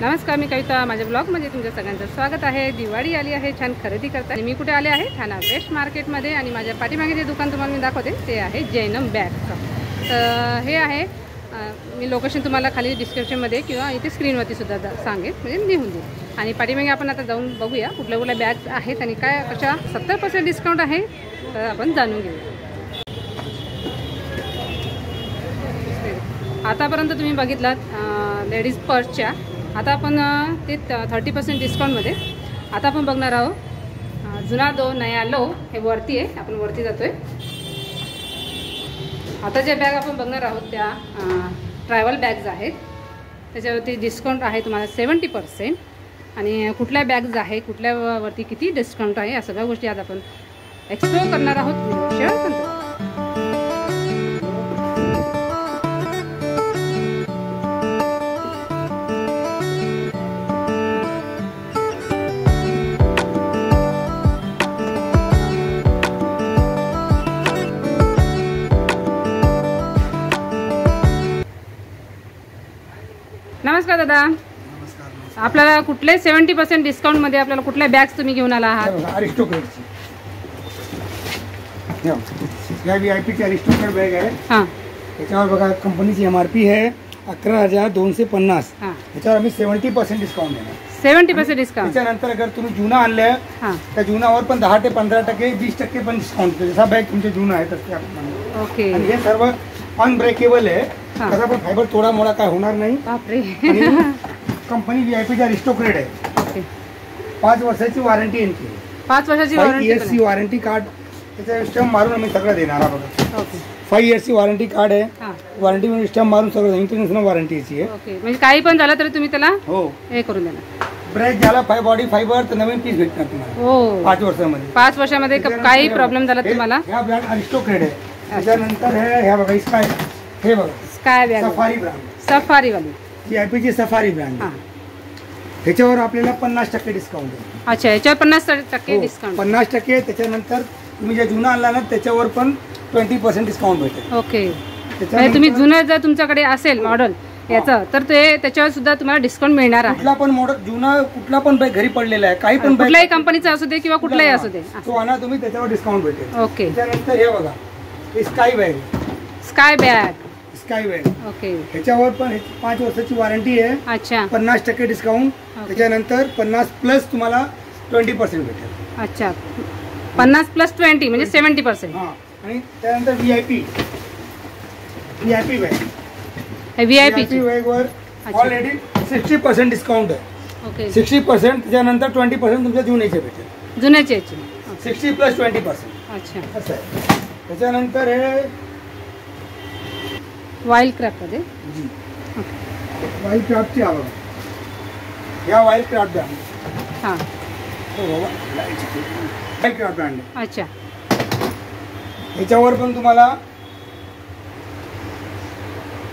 नमस्कार, मी कविता. माझ्या ब्लॉगमध्ये तुमच्या सगळ्यांचं स्वागत आहे. दिवाळी आली आहे, छान खरेदी करता. मी कुठे आले आहे? ठाणा वेस्ट मार्केटमध्ये. आणि माझ्या पाठीमागे जे दुकान तुम्हाला मी दाखवते ते आहे जैनम बॅगचं. तर हे आहे, मी लोकेशन तुम्हाला खाली डिस्क्रिप्शनमध्ये किंवा इथे स्क्रीनवरती सुद्धा सांगेन, म्हणजे लिहून देईन. आणि पाठीमागे आपण आता जाऊन बघूया कुठल्या कुठल्या बॅग्स आहेत आणि काय कशा 70% डिस्काउंट आहे, तर आपण जाणून घेऊया. आतापर्यंत तुम्ही बघितलात लेडीज पर्सच्या. आता आपण ते 30% डिस्काउंटमध्ये आता आपण बघणार आहोत जुना दो नया लो. हे वरती आहे, आपण वरती जातोय. आता ज्या बॅग आपण बघणार आहोत त्या ट्रॅव्हल बॅग्स आहेत. त्याच्यावरती डिस्काउंट आहे तुम्हाला 70%. आणि कुठल्या बॅग्स आहे, कुठल्यावरती किती डिस्काउंट आहे, या सगळ्या गोष्टी आज आपण एक्सप्लोर करणार आहोत. शेअर नमस्कार दादा. नमस्कार. आपल्याला कुठले 70% डिस्काउंटमध्ये आपल्याला कुठल्या बॅग्स तुम्ही घेऊन आला आहात? अरिस्टोक्रेटची या VIP अरिस्टोक्रेट बॅग आहे. हां, त्याच्यावर बघा कंपनीची MRP आहे 11,250. हां, त्याच्यावर आम्ही 70% डिस्काउंट देणार. 70% डिस्काउंट. त्याच्यानंतर अगर तुम्ही जुना आणले हां, त्या जुनावर पण 10 ते 15%, 20% पण डिस्काउंट. जसा बॅग तुमचे जुना आहे तसे आपण. ओके. आणि हे सर्व अनब्रेकेबल आहे. त्याचा पण फायबर थोडा मोडा काय होणार नाही. बापरे. कंपनी VIP अरिस्टोक्रेट आहे. ओके. 5 वर्षाची वॉरंटी यांची. 5 वर्षाची 5 वॉरंटी. इयर्सची वॉरंटी कार्ड त्याचा स्टॅम्प मारून आम्ही सगळं देणार आहोत. ओके. 5 इयर्सची वॉरंटी कार्ड आहे. हां, वॉरंटी मध्ये स्टॅम्प मारून सगळं इंटरनॅशनल वॉरंटी याची आहे. ओके. म्हणजे काही पण झालं तरी तुम्ही त्याला हो हे करून देणार. ब्रेक झाला बॉडी फायबर तर नवीन पीस भेटणार तुम्हाला हो. 5 वर्षामध्ये. 5 वर्षामध्ये काही प्रॉब्लेम झाला तुम्हाला. ह्या ब्रँड अरिस्टोक्रेट आहे. त्याच्यानंतर ह्या बघा स्काय. हे बघा sky bag, safari brand, safari वाली VIP ची सफारी ब्रँड. हां, ह्याच्यावर आपल्याला 50% डिस्काउंट आहे. अच्छा. याच्यावर 50% डिस्काउंट. 50%. त्याच्यानंतर तुम्ही जे जुना आणला ना त्याच्यावर पण 20% डिस्काउंट भेटेल. ओके. म्हणजे तुम्ही जुनं जर तुमच्याकडे असेल मॉडेल याचं, तर ते त्याच्यावर सुद्धा तुम्हाला डिस्काउंट मिळणार आहे. कुठला पण मॉडेल जुना कुठला पण बॅग घरी पडलेला आहे, काही पण कुठल्याही कंपनीचा असू दे किंवा कुठलाही असू दे, तो आणा तुम्ही, त्याच्यावर डिस्काउंट भेटेल. ओके. त्याच्यानंतर हे बघा हे sky bag. Sky bag. Sky bag. Okay. ह्याच्यावर पण 5 वर्षाची वॉरंटी आहे. अच्छा. 50% डिस्काउंट. त्याच्यानंतर 50 प्लस तुम्हाला 20% भेटेल. अच्छा. 50 + 20 म्हणजे 70%. हां. आणि त्यानंतर VIP बॅग. VIP बॅगवर ऑलरेडी 60% डिस्काउंट आहे. ओके. 60%. त्याच्यानंतर 20% तुमच्या जुन्याचे भेटेल. जुन्याची याची. 60 + 20%. अच्छा. असं आहे. त्याच्यानंतर हे वाईल्ड क्राफ्टमध्ये. जी वाईल्ड क्राफ्टची आवड. ह्या वाईल्ड क्राफ्ट ब्रँड. हां. Wild craft brand. अच्छा. ह्याच्यावर पण तुम्हाला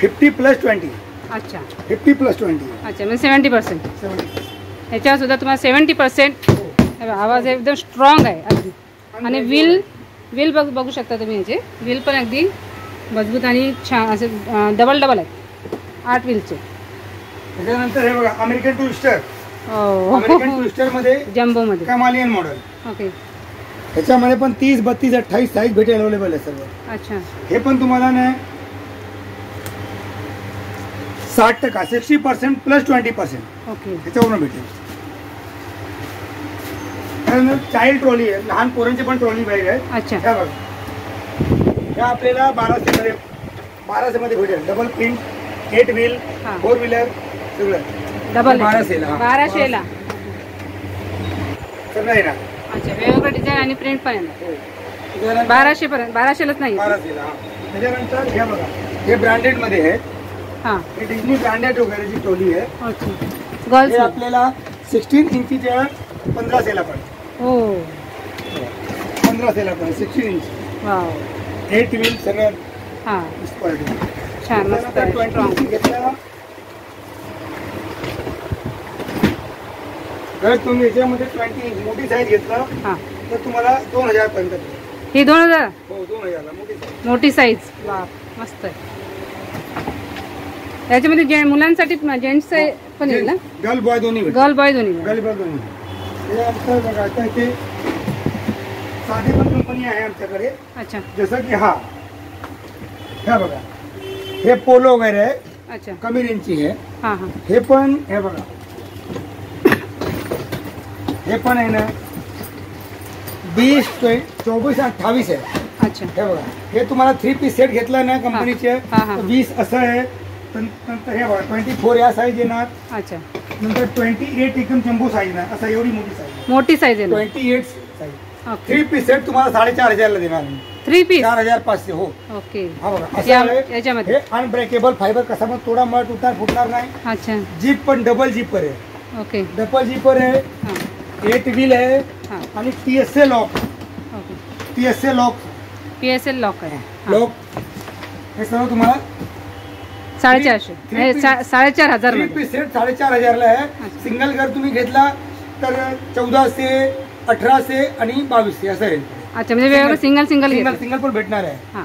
50 + 20. अच्छा. 50 + 20. अच्छा, म्हणजे 70%. 70%. ह्याच्यावर सुद्धा तुम्हाला 70%. आवाज एकदम स्ट्रॉंग आहे अगदी. आणि व्हील बघू शकता तुम्ही. याचे व्हील पण अगदी मजबूत आणि छान असे डबल आहेत 8 व्हीलचे. त्याच्यानंतर हे बघा अमेरिकन टुरिस्टर. अमेरिकन टुरिस्टर मध्ये जम्बो मध्ये कॅमालियन मॉडेल. ओके. ह्याच्यामध्ये पण 30, 32, 28 साईज भेटेल अवेलेबल आहे सर्व. अच्छा. हे पण तुम्हाला ना 60% 60% + 20%. ओके. ह्याच्यावरून भेटेल. त्यानंतर चाइल्ड ट्रॉली आहे, लहान पोरांची पण ट्रॉली बॅग आहे. अच्छा. ह्या बघा ह्या आपल्याला 1200 मध्ये भेटेल. डबल प्रिंट, 8 व्हील, 4 व्हीलर सगळं. डबल 1200 ला. 1200 ला सगळं येणार. अच्छा. वेगवेगळं डिझाईन आणि प्रिंट पण येणार. 1200 पर्यंत. 1200लाच नाही. 1200 ला. त्याच्यानंतर हे बघा हे ब्रँडेड मध्ये आहे. हां. हे डिझनी ब्रँडेड वगैरेची ट्रॉली आहे. अच्छा. गर्ल्स हे आपल्याला 16 इंचीच्या 1500 ला पण. हो. 1500 ला पण 16 इंच. वाव. 8 व्हील सगळं. हां. क्वालिटी छान मस्त आहे. 20 इंच घेतला. जर तुम्ही याच्यामध्ये 20 इंच मोठी साईज घेतला हां तर तुम्हाला 2000 पर्यंत. ही 2000. हो 2000 ला मोठी साईज. मोठी साईज. वाव मस्त आहे. याच्यामध्ये मुलांसाठी जेंट्स पण येईल ना? गर्ल बॉय दोन्ही भेटेल. गर्ल बॉय दोन्ही. गर्ल बॉय दोन्ही. हे आमचं बघा आता इथे साधी पण कंपनी आहे आमच्याकडे. अच्छा. जसं की हा बघा, हे पोलो वगैरे आहे. अच्छा. कमी रेंजची आहे. हा हा. हे पण हे बघा, हे पण आहे ना 20, 24, 28 आहे. अच्छा. हे बघा, हे तुम्हाला 3 पीस सेट घेतला ना कंपनीचे हा, हा. 20 असं आहे. नंतर हे बघा 24 या साईज येणार. अच्छा. नंतर 28 एकदम जम्बो साईज ना, असं एवढी मोठी साईज. मोठी साईज आहे ना? 28 साईज. ओके. 3 पीस सेट तुम्हाला 4,500 ला देणार मी. 3 पीस 4,500. हो. ओके. हा बघा असं आहे. याच्यामध्ये हे अनब्रेकेबल फायबर, कसा पण थोडा मळ तुटणार फुटणार नाही. अच्छा. जीप पण डबल जीपर आहे. ओके. डबल जीपर आहे. हा 8 व्हील आहे. हा. आणि TSA lock. Okay. TSA lock. PSL lock आहे. लॉक हे सर्व तुम्हाला 450. हे 4,500 3 मध्ये. पीस सेट 4,500 ला आहे. सिंगल घर तुम्ही घेतला तर 1400, 1800 आणि 2200 असं आहे. अच्छा, म्हणजे वेगवेगळं सिंगल सिंगल पण भेटणार आहे. हा.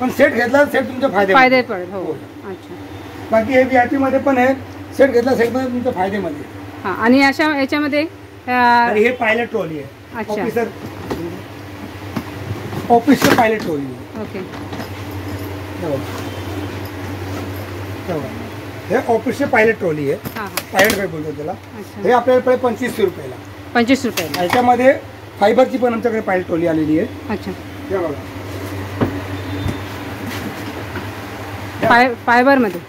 पण सेट घेतला सेट तुमचे फायदे पडेल. हो. अच्छा. बाकी हे VIP मध्ये पण आहे. सेट घेतला सेट मध्ये तुमच्या फायदेमध्ये. हा. आणि अशा याच्यामध्ये आणि हे पायलट ट्रॉली आहे. अच्छा. ऑफिसचं पायलट ट्रॉली आहे. ओके. हे ऑफिसचे पायलट ट्रॉली आहे. हा हा. पायलट काय बोलतो त्याला. अच्छा. हे आपल्याला पडेल 2500 रुपयाला. 25 रुपये. याच्यामध्ये फायबरची पण आमच्याकडे पायलट ट्रॉली आलेली आहे. अच्छा. हे बघा, फायबर मध्ये.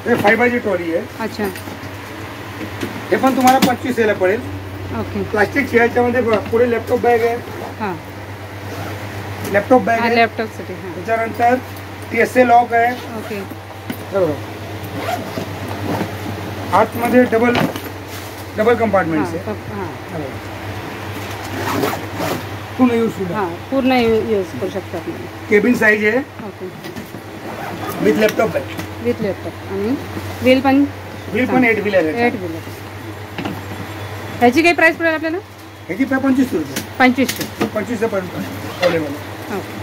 हे फायबरची ट्रॉली आहे. अच्छा. हे पण तुम्हाला 2500 ला पडेल. ओके. प्लास्टिकची. याच्यामध्ये पुढे लॅपटॉप बॅग आहे. हा. लॅपटॉप बॅग आहे. लॅपटॉप साठी. हा. त्याच्यानंतर TSA लॉक आहे. ओके. आतमध्ये डबल कंपार्टमेंट आहे. हा. पूर्ण यूज सुद्धा. हा. पूर्ण यूज करू शकता आपण. केबिन साईज आहे. Okay. With laptop bag. With laptop. आणि बिल पण 8 व्हीलर आहे. 8 बिल. ह्याची काही प्राइस पडेल आपल्याला? ह्याची 2500 रुपये. 2500. 2500 पर्यंत अवेलेबल आहे. ओके.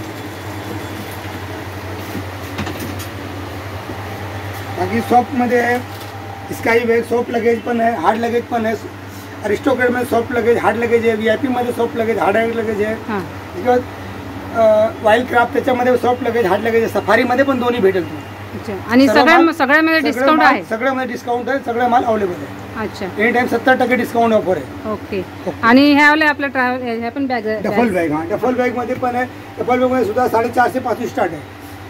बाकी सॉफ्टमध्ये आहे स्काई बॅग, सॉफ्ट लगेज पण आहे, हार्ड लगेज पण आहे. अरिस्टोक्रेटमध्ये सॉफ्ट लगेज, हार्ड लगेज आहे. VIP मध्ये सॉफ्ट लगेज, हार्ड लगेज आहे. हां. किंवा वाईल्ड क्राफ्ट त्याच्यामध्ये सॉफ्ट लगेज, हार्ड लगेज आहे. सफारीमध्ये पण दोन्ही भेटेल तुम्हाला. अच्छा. आणि सगळ्यामध्ये डिस्काउंट आहे? सगळ्यामध्ये डिस्काउंट आहे. सगळं माल अवेलेबल आहे. अच्छा. एनी टाइम 70% डिस्काउंट ऑफर आहे. ओके. आणि ह्या आपल्या ट्रॅव्हल ह्या पण बॅग. Duffel bag. हा डफल बॅग मध्ये पण आहे. डफल बॅग मध्ये सुद्धा 450 पासून स्टार्ट आहे.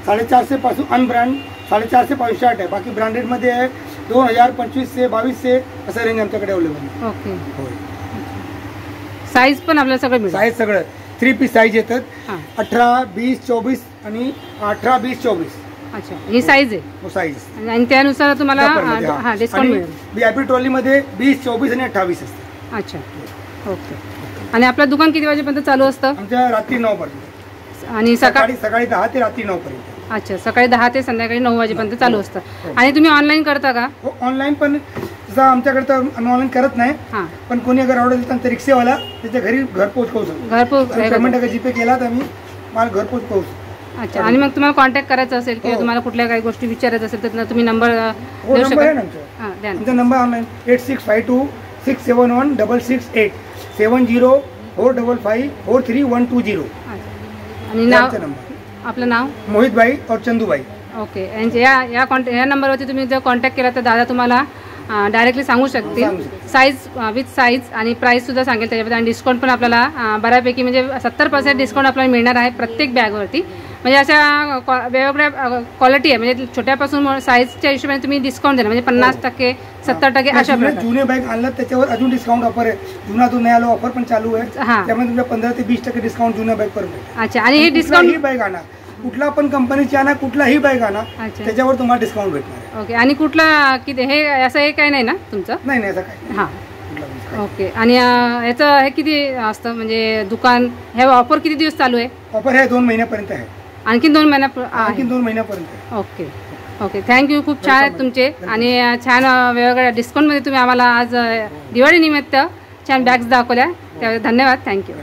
450 पासून अनब्रँड 450 पासून स्टार्ट आहे. बाकी ब्रँडेड मध्ये आहे 2000, 2500, 2200 असं रेंज आमच्याकडे अवेलेबल आहे. ओके. साईज पण आपल्याला सगळं मिळेल? साईज सगळं 3 पीस साईज येतात. हां. 18, 20, 24 आणि 18, 20, 24. अच्छा. ही साईज आहे साईज. आणि त्यानुसार तुम्हाला हा डिस्काउंट मिळेल. VIP ट्रॉली मध्ये 20, 24 आणि 28 असते. अच्छा. ओके. आणि आपलं दुकान किती वाजेपर्यंत चालू असतं? आमच्या रात्री 9 पर्यंत. आणि सकाळी 10 ते रात्री 9 पर्यंत. अच्छा. सकाळी 10 ते संध्याकाळी 9 वाजेपर्यंत चालू असतं. आणि तुम्ही ऑनलाईन करता का? हो ऑनलाईन पण. जसं आमच्याकडे तर आम्ही ऑनलाईन करत नाही. हां. पण कोणी अगर ऑर्डर देतात तर रिक्षेवाला त्याच्या घरी घरपोच करू शकतो. घरपोच पेमेंट अगर जीपे केला तर आम्ही माल घरपोच करू. अच्छा. आणि मग तुम्हाला कॉन्टॅक्ट करायचं असेल किंवा तुम्हाला कुठल्या काही गोष्टी विचारायचं असेल तर तुम्ही नंबर देऊ नंबर आहे ना शकता? हां द्या. आमचा नंबर ऑनलाईन 8652671668 70445543 आणि नाव नंबर. आपलं नाव? मोहित भाई और चंदू भाई. ओके. या नंबरवरती तुम्ही जर कॉन्टॅक्ट केला तर दादा तुम्हाला डायरेक्टली सांगू शकतील. साईज विथ साईज आणि प्राईस सुद्धा सांगेल त्याच्याबद्दल. आणि डिस्काउंट पण आपल्याला बऱ्यापैकी म्हणजे 70% डिस्काउंट आपल्याला मिळणार आहे प्रत्येक बॅगवरती. म्हणजे अशा वेगवेगळ्या क्वालिटी आहे. म्हणजे छोट्यापासून साईजच्या हिशोबाने तुम्ही डिस्काउंट देणार. म्हणजे 50%, 70% अशा प्रकारे. जुने बॅग आणलं त्याच्यावर अजून डिस्काउंट ऑफर आहे. जुना तो नाही आलो ऑफर पण चालू आहे. त्यामुळे तुमच्या 15 ते 20% डिस्काउंट जुन्या बॅग पर भेटेल. अच्छा. आणि हे डिस्काउंट ही बॅग आणा, कुठला पण कंपनीची आणा, कुठलाही बॅग आणा, त्याच्यावर तुम्हाला डिस्काउंट भेटणार आहे. ओके. आणि कुठला किती हे असं हे काही नाही ना तुमचं? नाही असं काही. हां. ओके. आणि याचं हे किती असतं म्हणजे दुकान हे ऑफर किती दिवस चालू आहे? ऑफर आहे 2 महिन्यापर्यंत आहे. आणखीन 2 आणखीन 2 महिन्यापर्यंत. ओके. ओके. थँक्यू. खूप छान आहेत तुमचे. आणि छान वेगवेगळ्या डिस्काउंटमध्ये तुम्ही आम्हाला आज दिवाळी निमित्त छान बॅग्स दाखवल्या. त्यावेळी धन्यवाद. थँक्यू.